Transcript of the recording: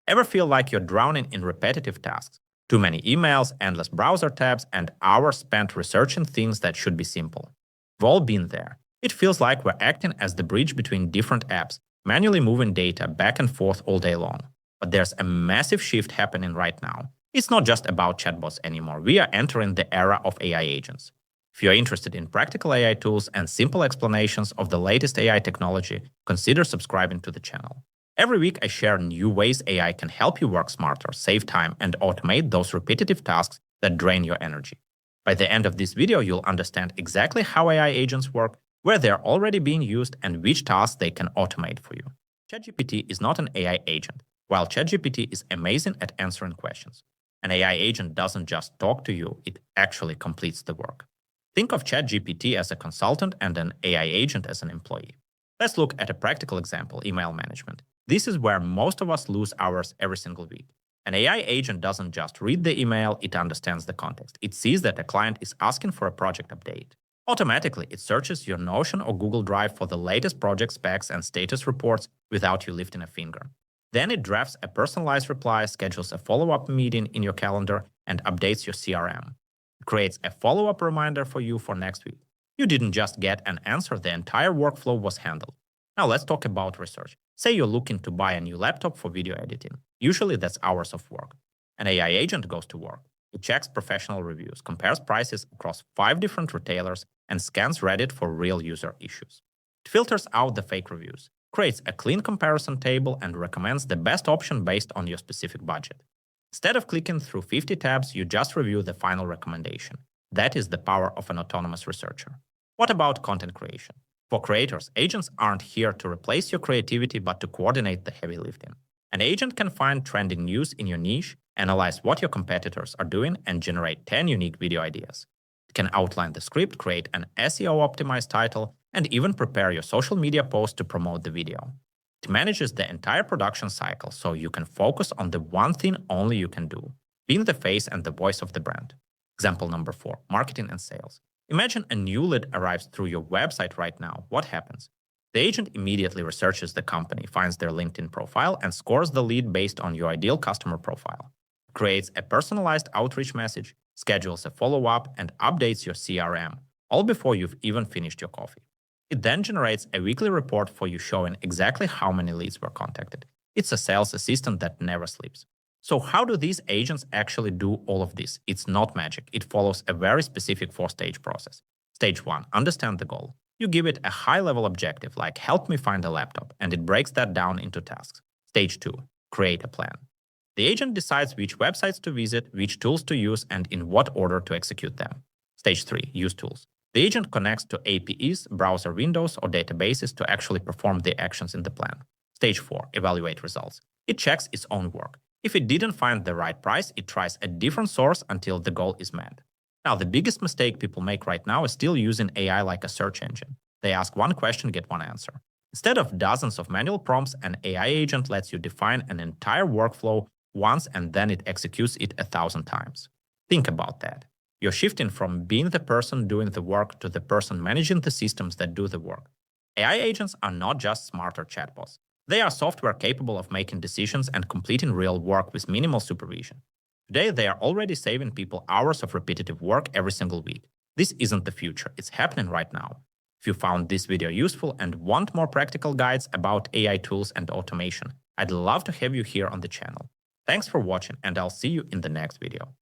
Ever feel like you're drowning in repetitive tasks? Too many emails, endless browser tabs, and hours spent researching things that should be simple. We've all been there. It feels like we're acting as the bridge between different apps, manually moving data back and forth all day long. But there's a massive shift happening right now. It's not just about chatbots anymore. We are entering the era of AI agents. If you're interested in practical AI tools and simple explanations of the latest AI technology, consider subscribing to the channel. Every week, I share new ways AI can help you work smarter, save time, and automate those repetitive tasks that drain your energy. By the end of this video, you'll understand exactly how AI agents work, where they're already being used, and which tasks they can automate for you. ChatGPT is not an AI agent, while ChatGPT is amazing at answering questions. An AI agent doesn't just talk to you, it actually completes the work. Think of ChatGPT as a consultant and an AI agent as an employee. Let's look at a practical example: email management. This is where most of us lose hours every single week. An AI agent doesn't just read the email, it understands the context. It sees that a client is asking for a project update. Automatically, it searches your Notion or Google Drive for the latest project specs and status reports without you lifting a finger. Then it drafts a personalized reply, schedules a follow-up meeting in your calendar, and updates your CRM. It creates a follow-up reminder for you for next week. You didn't just get an answer, the entire workflow was handled. Now let's talk about research. Say you're looking to buy a new laptop for video editing. Usually that's hours of work. An AI agent goes to work. It checks professional reviews, compares prices across 5 different retailers, and scans Reddit for real user issues. It filters out the fake reviews, creates a clean comparison table, and recommends the best option based on your specific budget. Instead of clicking through 50 tabs, you just review the final recommendation. That is the power of an autonomous researcher. What about content creation? For creators, agents aren't here to replace your creativity but to coordinate the heavy lifting. An agent can find trending news in your niche, analyze what your competitors are doing, and generate 10 unique video ideas. It can outline the script, create an SEO-optimized title, and even prepare your social media post to promote the video. It manages the entire production cycle so you can focus on the one thing only you can do, being the face and the voice of the brand. Example number 4, marketing and sales. Imagine a new lead arrives through your website right now. What happens? The agent immediately researches the company, finds their LinkedIn profile, and scores the lead based on your ideal customer profile. It creates a personalized outreach message, schedules a follow-up, and updates your CRM, all before you've even finished your coffee. It then generates a weekly report for you showing exactly how many leads were contacted. It's a sales assistant that never sleeps. So how do these agents actually do all of this? It's not magic. It follows a very specific 4-stage process. Stage 1, understand the goal. You give it a high-level objective like help me find a laptop, and it breaks that down into tasks. Stage 2, create a plan. The agent decides which websites to visit, which tools to use, and in what order to execute them. Stage 3, use tools. The agent connects to APIs, browser windows, or databases to actually perform the actions in the plan. Stage 4, evaluate results. It checks its own work. If it didn't find the right price, it tries a different source until the goal is met. Now, the biggest mistake people make right now is still using AI like a search engine. They ask one question, get one answer. Instead of dozens of manual prompts, an AI agent lets you define an entire workflow once and then it executes it 1,000 times. Think about that. You're shifting from being the person doing the work to the person managing the systems that do the work. AI agents are not just smarter chatbots. They are software capable of making decisions and completing real work with minimal supervision. Today, they are already saving people hours of repetitive work every single week. This isn't the future, it's happening right now. If you found this video useful and want more practical guides about AI tools and automation, I'd love to have you here on the channel. Thanks for watching, and I'll see you in the next video.